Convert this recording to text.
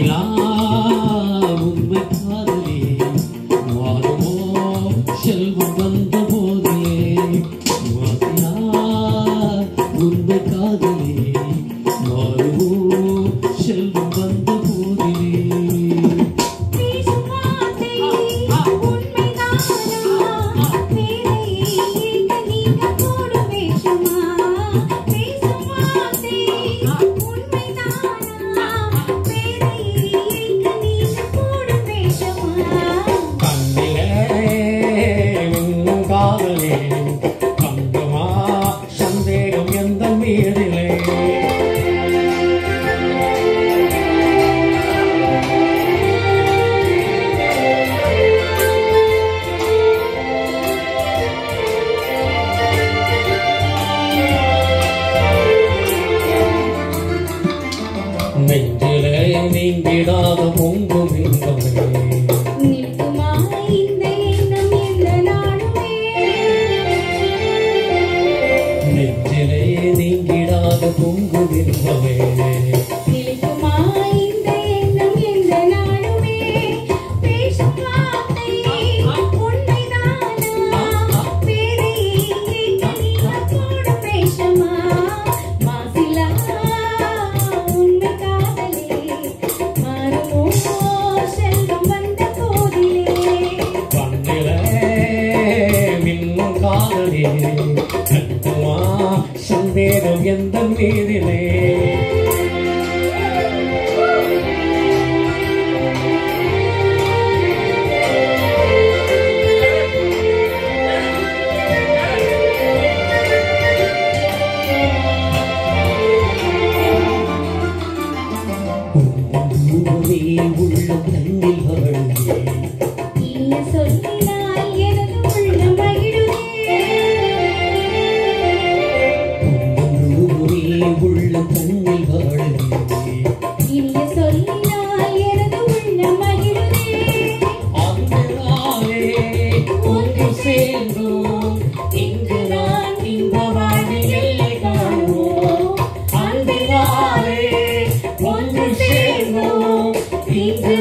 மாசிலா உண்மை காதலே மாறுமோ செல்வம் வந்த போதிலே மாசிலா உண்மை காதலே மாறுமோ செல்வம் வந்த போதிலே சந்தேகம் எந்த மீதிலே நெஞ்சிலே நீங்கிடாத பொங்கும் இன்பமே நெஞ்சிலே நீங்கிடாத பொங்கு விரும்பவே நிலைக்குமா இந்த எண்ணம் எந்த நாளுமே பேசும் வார்த்தை உண்மைதானா வேறு நீங்களோட பேசுமா மாசிலா உண்மை காதலே மாறுமோ செல்வம் வந்த போதிலே கண்ணிலே மின்னும் காதலே கட்டுமா சந்தேகம் எந்த மீதிலே உள்ள கண்ணில் வருவே நீ சொல்லினால் எனது உள்ளம் மகிழுதே உள்ள கண்ணில் வருவே இனிய சொல்லினால் எனது உள்ளம் மகிழுதே அங்களாலே ஒன்று சேர்ந்தோம் இங்கு நான் இந்த வாழ்வில் எல்லை காணுவோம் அங்களாலே ஒன்று சேர்ந்தோம் இங்கு